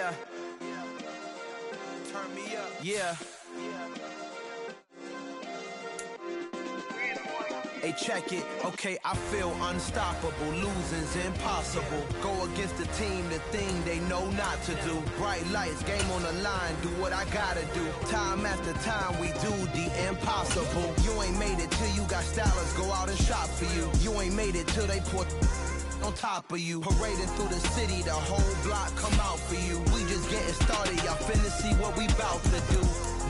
Yeah. Turn me up. Yeah. Hey, check it. Okay, I feel unstoppable. Losing's impossible. Go against the team, the thing they know not to do. Bright lights, game on the line. Do what I gotta do. Time after time, we do the impossible. You ain't made it till you got stylers go out and shop for you. You ain't made it till they put on top of you. Parading through the city, the whole block come out for you. We just getting started, y'all finna see what we bout to do.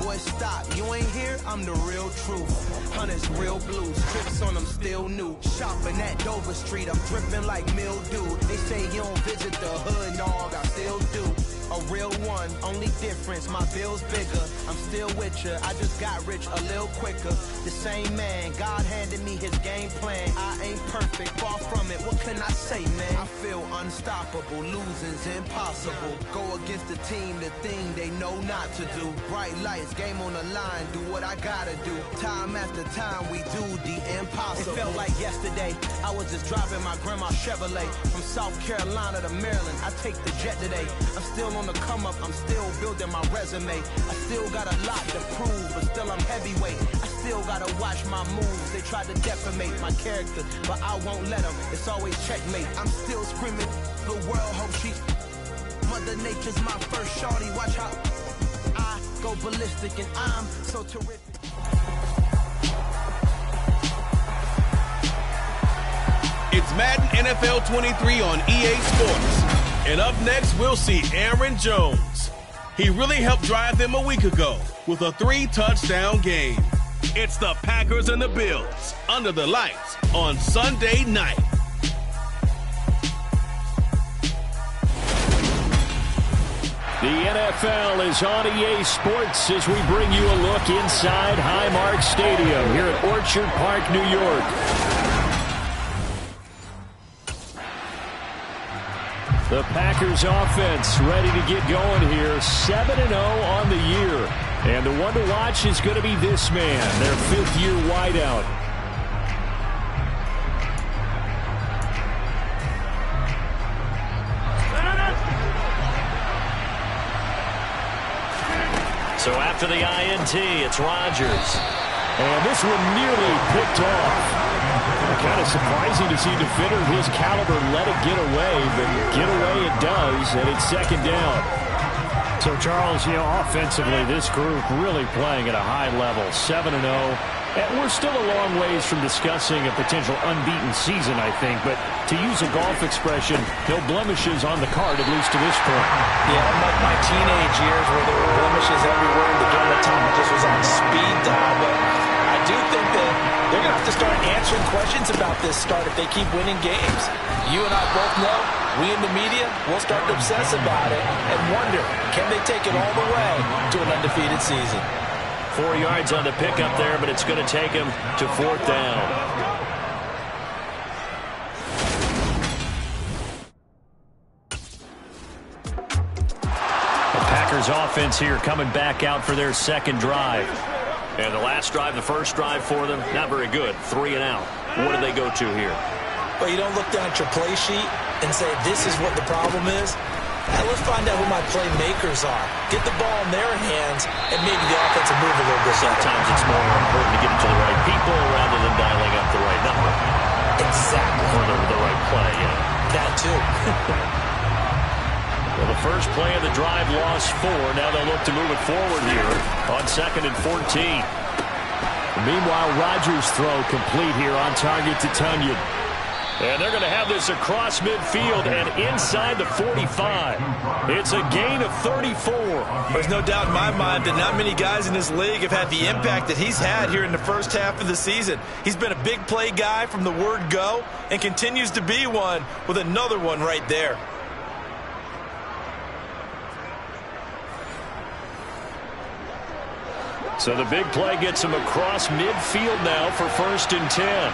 Boy, stop, you ain't here, I'm the real truth. Hunters, real blues, trips on them still new. Shopping at Dover Street, I'm dripping like mildew. They say you don't visit the hood, dog, I still do. A real one, only difference, my bill's bigger. I'm still with ya, I just got rich a little quicker. The same man, God handed me his game plan. I ain't perfect, far from it, what can I say, man? I feel unstoppable, losing's impossible. Go against the team, the thing they know not to do. Bright lights, game on the line, do what I gotta do. Time after time, we do the impossible. It felt like yesterday, I was just driving my grandma's Chevrolet. From South Carolina to Maryland, I take the jet today. I'm still on the come up, I'm still building my resume. I still got a lot to prove, but still I'm heavyweight. I still gotta watch my moves. They tried to defamate my character, but I won't let them. It's always checkmate. I'm still screaming, the world hope she. Mother Nature's my first shorty. Watch how I go ballistic and I'm so terrific. It's Madden NFL 23 on EA Sports. And up next, we'll see Aaron Jones. He really helped drive them a week ago with a 3-touchdown game. It's the Packers and the Bills under the lights on Sunday night. The NFL is on EA Sports as we bring you a look inside Highmark Stadium here at Orchard Park, New York. The Packers offense ready to get going here, 7-0 on the year. And the one to watch is going to be this man, their fifth-year wideout. So after the INT, it's Rodgers. And this one nearly picked off. Kind of surprising to see a defender of his caliber let it get away, but get away it does, and it's second down. So, Charles, offensively, this group really playing at a high level, 7-0. And we're still a long ways from discussing a potential unbeaten season, I think. But to use a golf expression, no blemishes on the card, at least to this point. Yeah, unlike my teenage years where there were blemishes everywhere and the game at times just was on speed dial. But I do think that they're going to have to start answering questions about this start if they keep winning games. You and I both know, we in the media will start to obsess about it and wonder, can they take it all the way to an undefeated season? 4 yards on the pickup there, but it's going to take him to fourth down. The Packers offense here coming back out for their second drive. And the last drive, the first drive for them, not very good. 3 and out. What do they go to here? Well, you don't look down at your play sheet and say, this is what the problem is. Let's find out who my playmakers are. Get the ball in their hands, and maybe the offense will move a little bit. Sometimes it's more important to get it to the right people rather than dialing up the right number. Exactly. For the right play, yeah. That too. Well, the first play of the drive lost 4. Now they'll look to move it forward here on 2nd and 14. Meanwhile, Rodgers' throw complete here on target to Tunyon. And they're going to have this across midfield and inside the 45. It's a gain of 34. There's no doubt in my mind that not many guys in this league have had the impact that he's had here in the first half of the season. He's been a big play guy from the word go and continues to be one with another one right there. So the big play gets him across midfield now for 1st and 10.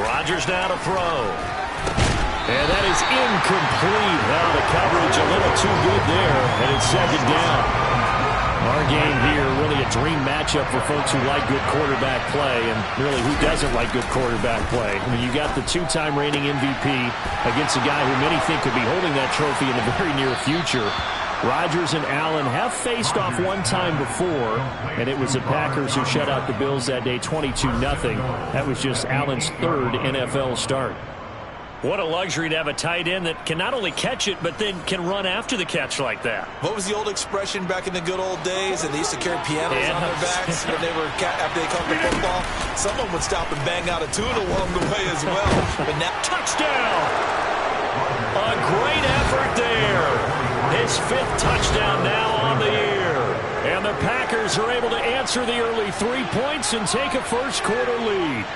Rodgers now to throw. And that is incomplete. Now the coverage a little too good there, and it's second down. Our game here, really a dream matchup for folks who like good quarterback play, and really who doesn't like good quarterback play. I mean, you got the two-time reigning MVP against a guy who many think could be holding that trophy in the very near future. Rodgers and Allen have faced off one time before, and it was the Packers who shut out the Bills that day 22-0. That was just Allen's third NFL start. What a luxury to have a tight end that can not only catch it, but then can run after the catch like that. What was the old expression back in the good old days? And they used to carry pianos on their backs when they were after they caught the football. Someone would stop and bang out a tune along the way as well. But now, touchdown! A great effort there. His fifth touchdown now on the year. And the Packers are able to answer the early 3 points and take a first-quarter lead.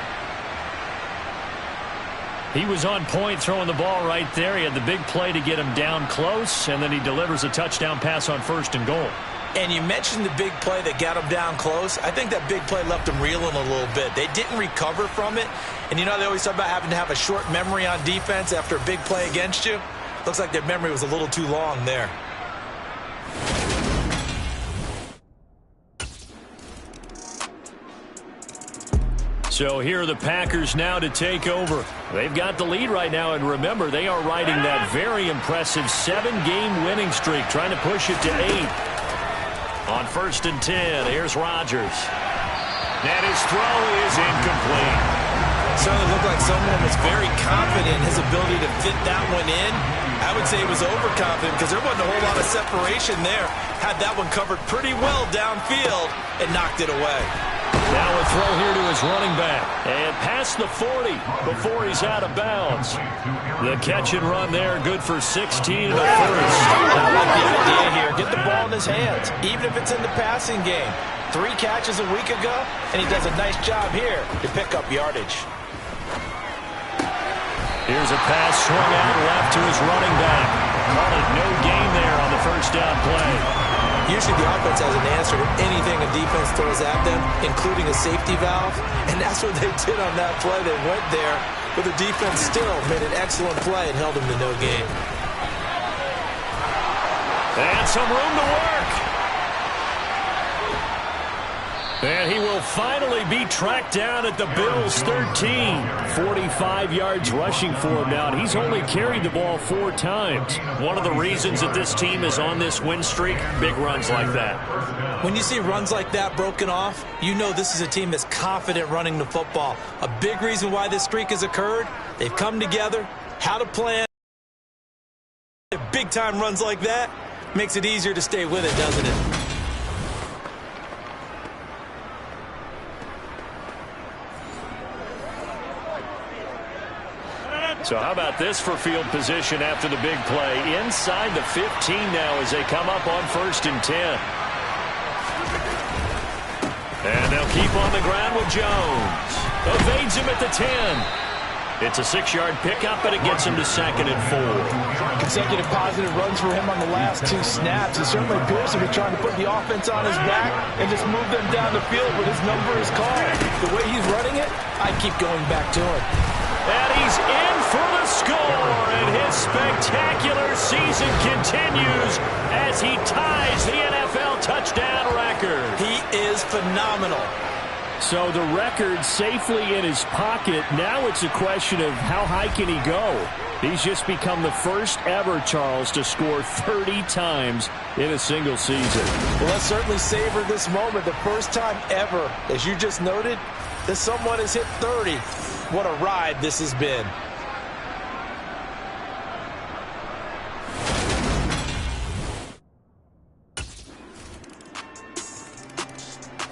He was on point throwing the ball right there. He had the big play to get him down close, and then he delivers a touchdown pass on 1st and goal. And you mentioned the big play that got him down close. I think that big play left him reeling a little bit. They didn't recover from it. And you know they always talk about having to have a short memory on defense after a big play against you. Looks like their memory was a little too long there. So here are the Packers now to take over. They've got the lead right now, and remember, they are riding that very impressive 7-game winning streak, trying to push it to 8. On 1st and 10, here's Rodgers. And his throw is incomplete. Certainly looked like someone was very confident in his ability to fit that one in. I would say he was overconfident because there wasn't a whole lot of separation there. Had that one covered pretty well downfield and knocked it away. Now a throw here to his running back. And past the 40 before he's out of bounds. The catch and run there, good for 16 and a first. I like the idea here. Get the ball in his hands, even if it's in the passing game. 3 catches a week ago, and he does a nice job here to pick up yardage. Here's a pass swung out left to his running back. Call it no gain there on the first down play. Usually the offense has an answer to anything a defense throws at them, including a safety valve. And that's what they did on that play. They went there, but the defense still made an excellent play and held them to no gain. And some room to work. And he will finally be tracked down at the Bills' 13. 45 yards rushing for him now, and he's only carried the ball 4 times. One of the reasons that this team is on this win streak, big runs like that. When you see runs like that broken off, you know this is a team that's confident running the football. A big reason why this streak has occurred, they've come together, had a plan. Big-time runs like that makes it easier to stay with it, doesn't it? So how about this for field position after the big play? Inside the 15 now as they come up on 1st and 10. And they'll keep on the ground with Jones. Evades him at the 10. It's a 6-yard pickup, but it gets him to 2nd and 4. Consecutive positive runs for him on the last 2 snaps. He certainly appears to be trying to put the offense on his back and just move them down the field, but his number is called. The way he's running it, I keep going back to him. And he's in for the score, and his spectacular season continues as he ties the NFL touchdown record. He is phenomenal. So the record safely in his pocket. Now it's a question of how high can he go? He's just become the first ever, Charles, to score 30 times in a single season. Well, let's certainly savor this moment. The first time ever, as you just noted, that someone has hit 30. What a ride this has been.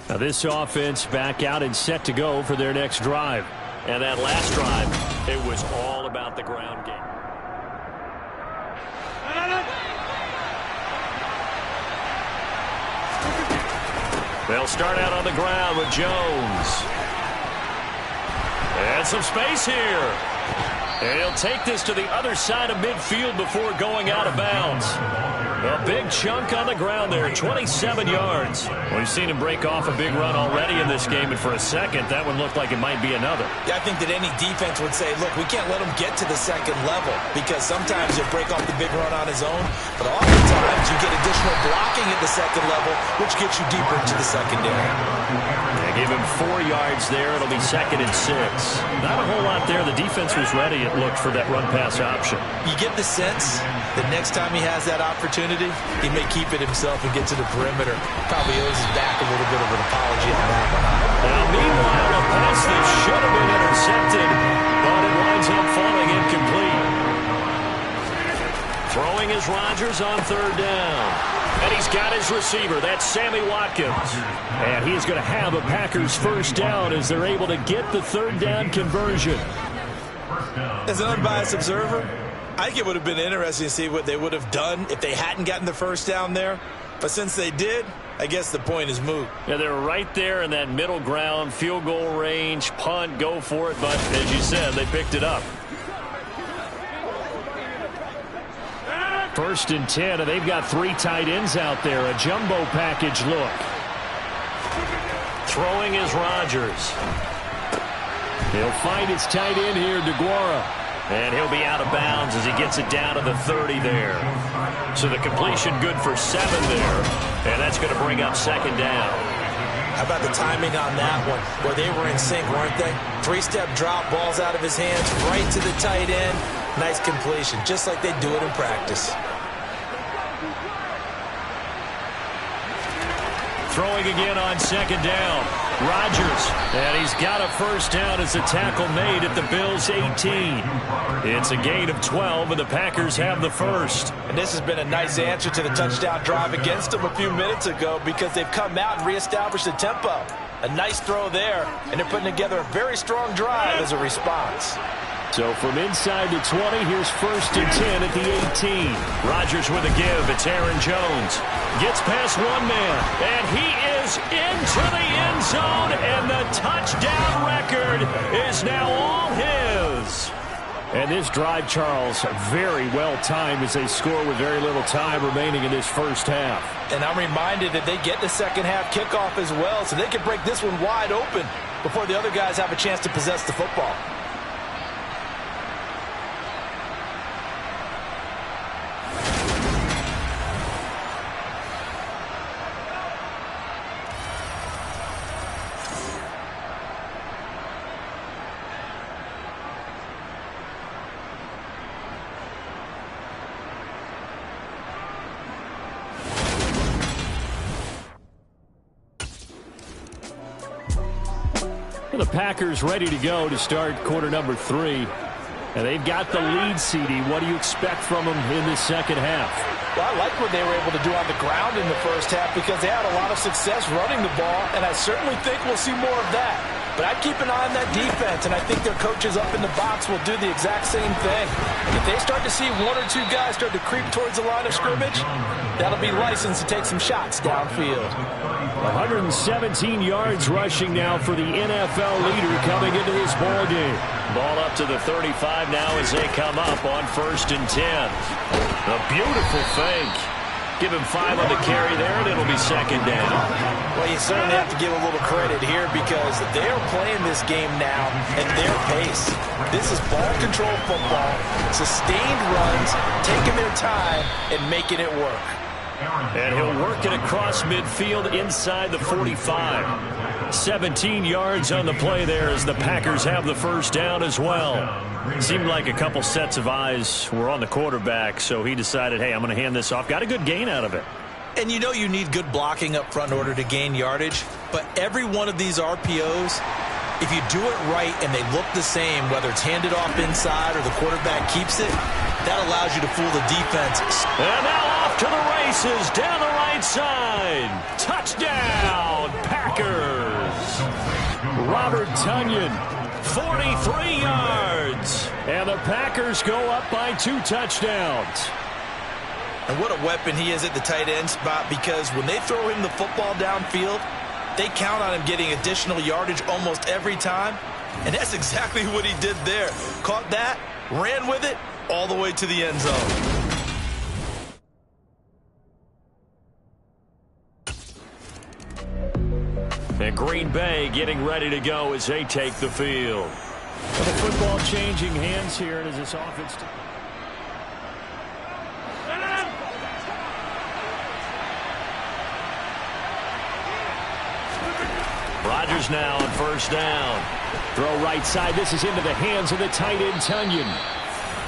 Now this offense back out and set to go for their next drive. And that last drive, it was all about the ground game. They'll start out on the ground with Jones. And some space here. And he'll take this to the other side of midfield before going out of bounds. A big chunk on the ground there, 27 yards. Well, you've seen him break off a big run already in this game, and for a second, that one looked like it might be another. Yeah, I think that any defense would say, look, we can't let him get to the second level because sometimes he'll break off the big run on his own, but oftentimes you get additional additional blocking at the second level, which gets you deeper into the secondary. They give him 4 yards there. It'll be 2nd and 6. Not a whole lot there. The defense was ready, it looked, for that run-pass option. You get the sense that next time he has that opportunity, he may keep it himself and get to the perimeter. Probably owes his back a little bit of an apology on that one. Now, meanwhile, a pass that should have been intercepted, but it winds up falling incomplete. Throwing is Rodgers on 3rd down. And he's got his receiver. That's Sammy Watkins. And he's going to have a Packers 1st down as they're able to get the 3rd down conversion. As an unbiased observer, I think it would have been interesting to see what they would have done if they hadn't gotten the 1st down there. But since they did, I guess the point is moot. Yeah, they're right there in that middle ground, field goal range, punt, go for it. But as you said, they picked it up. 1st and 10, and they've got 3 tight ends out there. A jumbo package look. Throwing is Rodgers. He'll find his tight end here, DeGuara. And he'll be out of bounds as he gets it down to the 30 there. So the completion good for 7 there. And that's going to bring up 2nd down. How about the timing on that one? Where they were in sync, weren't they? 3-step drop, balls out of his hands, right to the tight end. Nice completion, just like they do it in practice. Throwing again on 2nd down. Rodgers, and he's got a 1st down as a tackle made at the Bills' 18. It's a gain of 12, and the Packers have the 1st. And this has been a nice answer to the touchdown drive against them a few minutes ago because they've come out and reestablished the tempo. A nice throw there, and they're putting together a very strong drive as a response. So from inside the 20, here's 1st and 10 at the 18. Rodgers with a give. It's Aaron Jones. Gets past one man, and he is into the end zone, and the touchdown record is now all his. And this drive, Charles, very well timed as they score with very little time remaining in this 1st half. And I'm reminded that they get the 2nd half kickoff as well, so they can break this one wide open before the other guys have a chance to possess the football. The Packers ready to go to start quarter number 3. And they've got the lead, CD. What do you expect from them in this 2nd half? Well, I like what they were able to do on the ground in the 1st half because they had a lot of success running the ball, and I certainly think we'll see more of that. But I'd keep an eye on that defense, and I think their coaches up in the box will do the exact same thing. If they start to see 1 or 2 guys start to creep towards the line of scrimmage, that'll be license to take some shots downfield. 117 yards rushing now for the NFL leader coming into this ball game. Ball up to the 35 now as they come up on 1st and 10. A beautiful fake. Give him 5 on the carry there, and it'll be 2nd down. Well, you certainly have to give a little credit here because they're playing this game now at their pace. This is ball control football, sustained runs, taking their time, and making it work. And he'll work it across midfield inside the 45. 17 yards on the play there as the Packers have the 1st down as well. Seemed like a couple sets of eyes were on the quarterback, so he decided, hey, I'm going to hand this off. Got a good gain out of it. And you know you need good blocking up front in order to gain yardage, but every one of these RPOs, if you do it right and they look the same, whether it's handed off inside or the quarterback keeps it, that allows you to fool the defense. And now off to the races down the right side. Touchdown, Packers. Robert Tonyan, 43 yards. And the Packers go up by 2 touchdowns. And what a weapon he is at the tight end spot because when they throw him the football downfield, they count on him getting additional yardage almost every time. And that's exactly what he did there. Caught that, ran with it, all the way to the end zone. And Green Bay getting ready to go as they take the field. Well, the football changing hands here as this offense. Rodgers now on first down. Throw right side. This is into the hands of the tight end, Tunyon.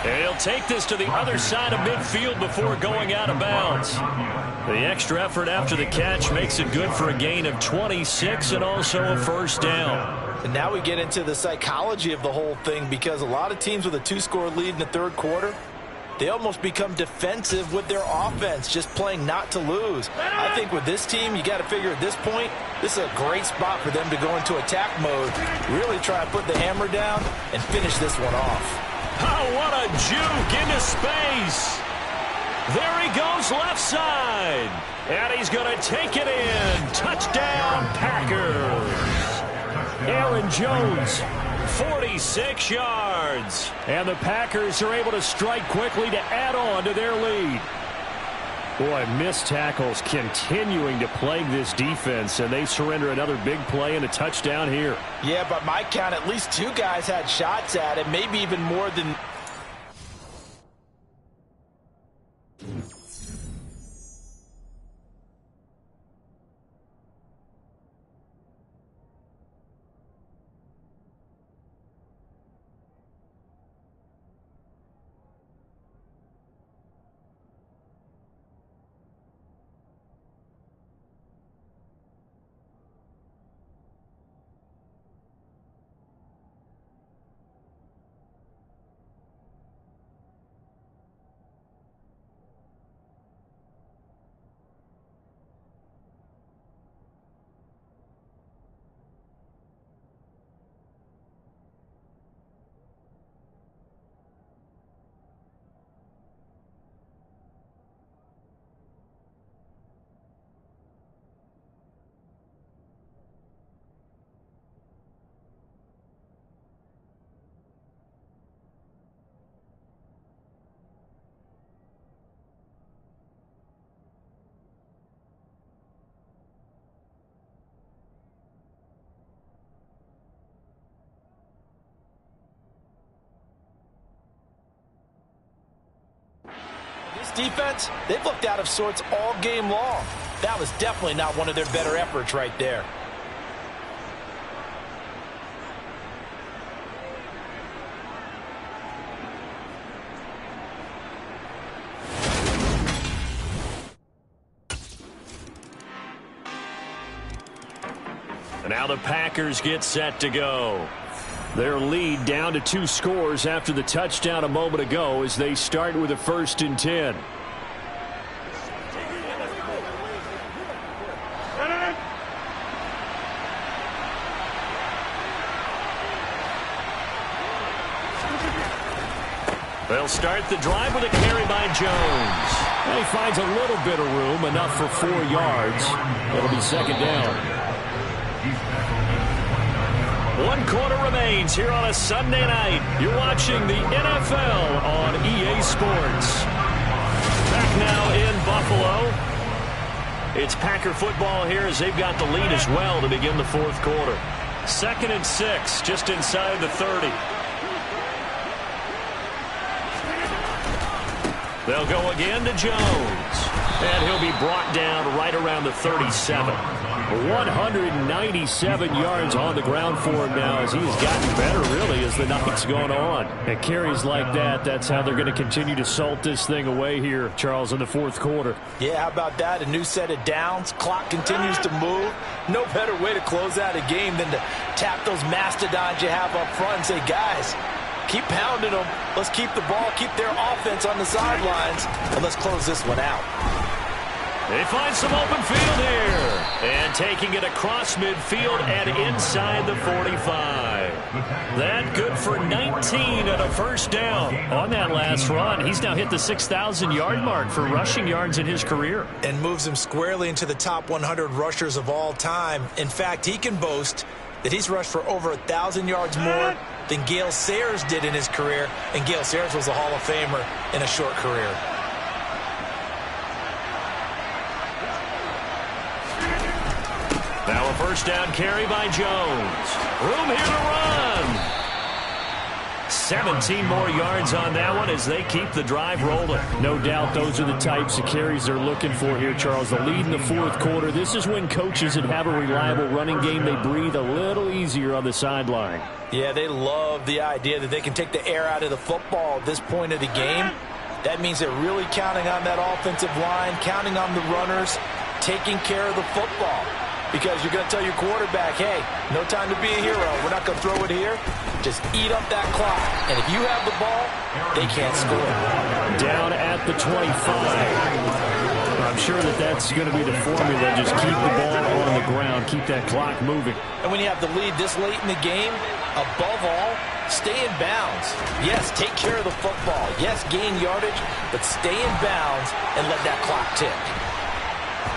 And he'll take this to the other side of midfield before going out of bounds. The extra effort after the catch makes it good for a gain of 26 and also a first down. And now we get into the psychology of the whole thing, because a lot of teams with a 2-score lead in the third quarter, they almost become defensive with their offense, just playing not to lose. I think with this team, you got to figure at this point, this is a great spot for them to go into attack mode, really try to put the hammer down and finish this one off. Oh, what a juke into space. There he goes left side. And he's going to take it in. Touchdown, Packers. Aaron Jones, 46 yards. And the Packers are able to strike quickly to add on to their lead. Boy, missed tackles continuing to plague this defense, and they surrender another big play and a touchdown here. Yeah, by my count, at least 2 guys had shots at it, maybe even more than... Defense, they've looked out of sorts all game long. That was definitely not one of their better efforts right there. And now the Packers get set to go. Their lead down to 2 scores after the touchdown a moment ago as they start with a 1st and 10. They'll start the drive with a carry by Jones. And he finds a little bit of room, enough for 4 yards. It'll be 2nd down. 1 quarter remains here on a Sunday night. You're watching the NFL on EA Sports. Back now in Buffalo. It's Packer football here as they've got the lead as well to begin the 4th quarter. 2nd and 6, just inside the 30. They'll go again to Jones. And he'll be brought down right around the 37. 197 yards on the ground for him now as he has gotten better, really, as the night's gone on. And carries like that, that's how they're going to continue to salt this thing away here, Charles, in the 4th quarter. Yeah, how about that? A new set of downs. Clock continues to move. No better way to close out a game than to tap those mastodons you have up front and say, guys, keep pounding them. Let's keep the ball, keep their offense on the sidelines, and let's close this one out. They find some open field here. And taking it across midfield and inside the 45. That good for 19 and a 1st down. On that last run, he's now hit the 6,000-yard mark for rushing yards in his career. And moves him squarely into the top 100 rushers of all time. In fact, he can boast that he's rushed for over 1,000 yards more than Gale Sayers did in his career. And Gale Sayers was a Hall of Famer in a short career. Now a 1st down carry by Jones. Room here to run. 17 more yards on that one as they keep the drive rolling. No doubt those are the types of carries they're looking for here, Charles. The lead in the fourth quarter. This is when coaches that have a reliable running game, they breathe a little easier on the sideline. Yeah, they love the idea that they can take the air out of the football at this point of the game. That means they're really counting on that offensive line, counting on the runners, taking care of the football. Because you're going to tell your quarterback, hey, no time to be a hero. We're not going to throw it here. Just eat up that clock. And if you have the ball, they can't score. Down at the 25. I'm sure that's going to be the formula. Just keep the ball on the ground. Keep that clock moving. And when you have the lead this late in the game, above all, stay in bounds. Yes, take care of the football. Yes, gain yardage, but stay in bounds and let that clock tick.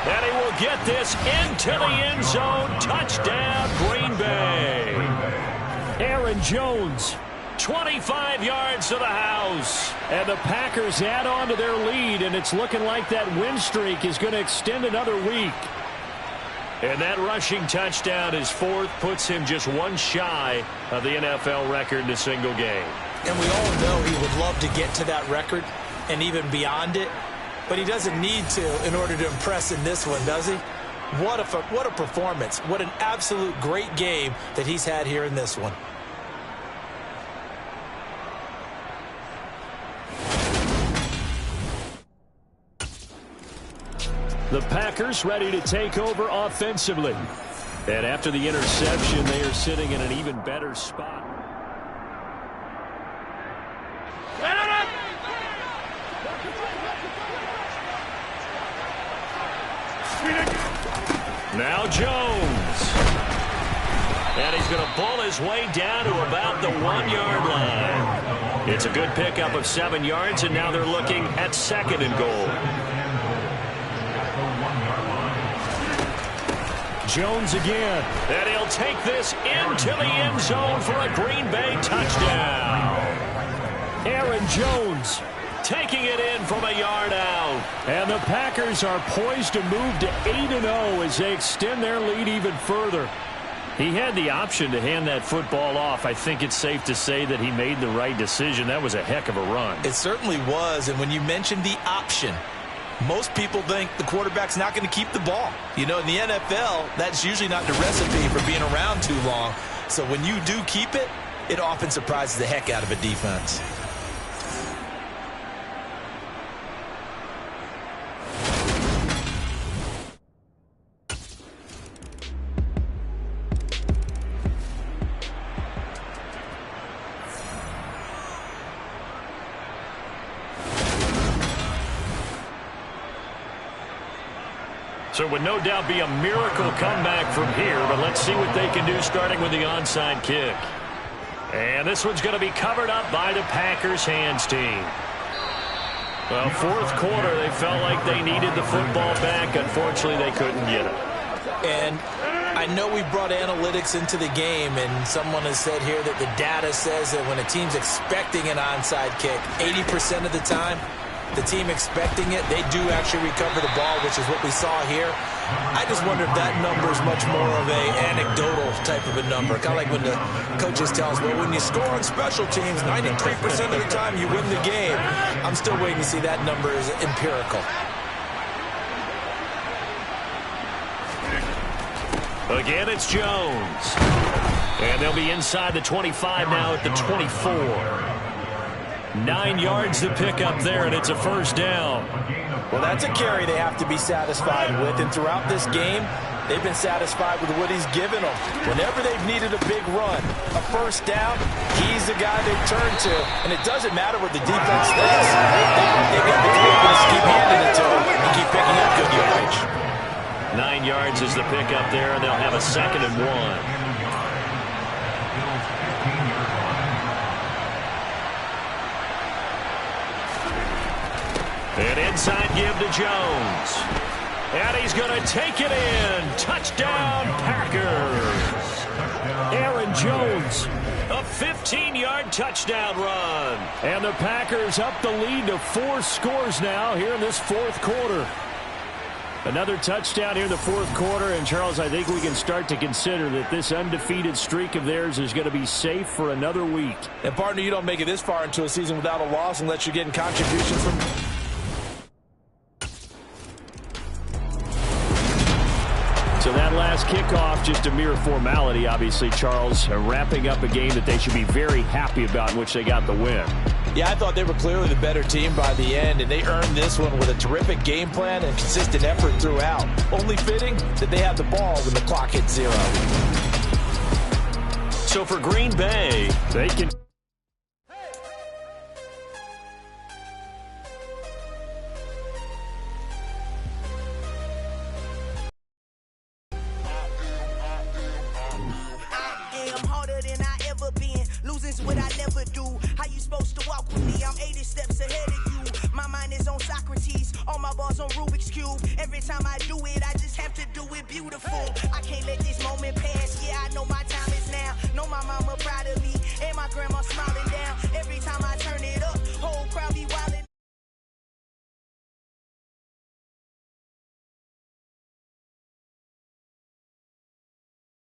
And he will get this into the end zone. Touchdown, Green Bay. Aaron Jones. 25 yards to the house. And the Packers add on to their lead, and it's looking like that win streak is going to extend another week. And that rushing touchdown, his fourth, puts him just one shy of the NFL record in a single game. And we all know he would love to get to that record and even beyond it. But he doesn't need to in order to impress in this one, does he? What a performance. What an absolute great game that he's had here in this one. The Packers ready to take over offensively. And after the interception, they are sitting in an even better spot. Now Jones. And he's going to pull his way down to about the 1-yard line. It's a good pickup of 7 yards, and now they're looking at second and goal. Jones again. And he'll take this into the end zone for a Green Bay touchdown. Aaron Jones taking it in from a yard out. And the Packers are poised to move to 8-0 as they extend their lead even further. He had the option to hand that football off. I think it's safe to say that he made the right decision. That was a heck of a run. It certainly was. And when you mentioned the option, most people think the quarterback's not going to keep the ball. You know, in the NFL, that's usually not the recipe for being around too long. So when you do keep it, it often surprises the heck out of a defense. So it would no doubt be a miracle comeback from here, but let's see what they can do starting with the onside kick. And this one's going to be covered up by the Packers hands team. Well, fourth quarter, they felt like they needed the football back. Unfortunately, they couldn't get it. And I know we brought analytics into the game, and someone has said here that the data says that when a team's expecting an onside kick, 80% of the time, the team expecting it, they do actually recover the ball, which is what we saw here. I just wonder if that number is much more of a anecdotal type of a number. Kind of like when the coaches tell us, well, when you score on special teams, 93% of the time you win the game. I'm still waiting to see that number is empirical. Again, it's Jones. And they'll be inside the 25 now at the 24. 9 yards to pick up there, and it's a first down. Well, that's a carry they have to be satisfied with, and throughout this game, they've been satisfied with what he's given them. Whenever they've needed a big run, a first down, he's the guy they turn to, and it doesn't matter what the defense thinks. They've got to be able to keep handing it to him and keep picking up good yardage. 9 yards is the pickup there, and they'll have a 2nd and 1. An inside give to Jones. And he's going to take it in. Touchdown, Packers. Aaron Jones. A 15-yard touchdown run. And the Packers up the lead to 4 scores now here in this fourth quarter. Another touchdown here in the fourth quarter, and Charles, I think we can start to consider that this undefeated streak of theirs is going to be safe for another week. And partner, you don't make it this far into a season without a loss unless you're getting contributions from... So that last kickoff, just a mere formality, obviously, Charles, wrapping up a game that they should be very happy about in which they got the win. Yeah, I thought they were clearly the better team by the end, and they earned this one with a terrific game plan and consistent effort throughout. Only fitting that they had the ball when the clock hit 0. So for Green Bay, they can... What I never do. How you supposed to walk with me? I'm 80 steps ahead of you. My mind is on Socrates. All my balls on Rubik's Cube. Every time I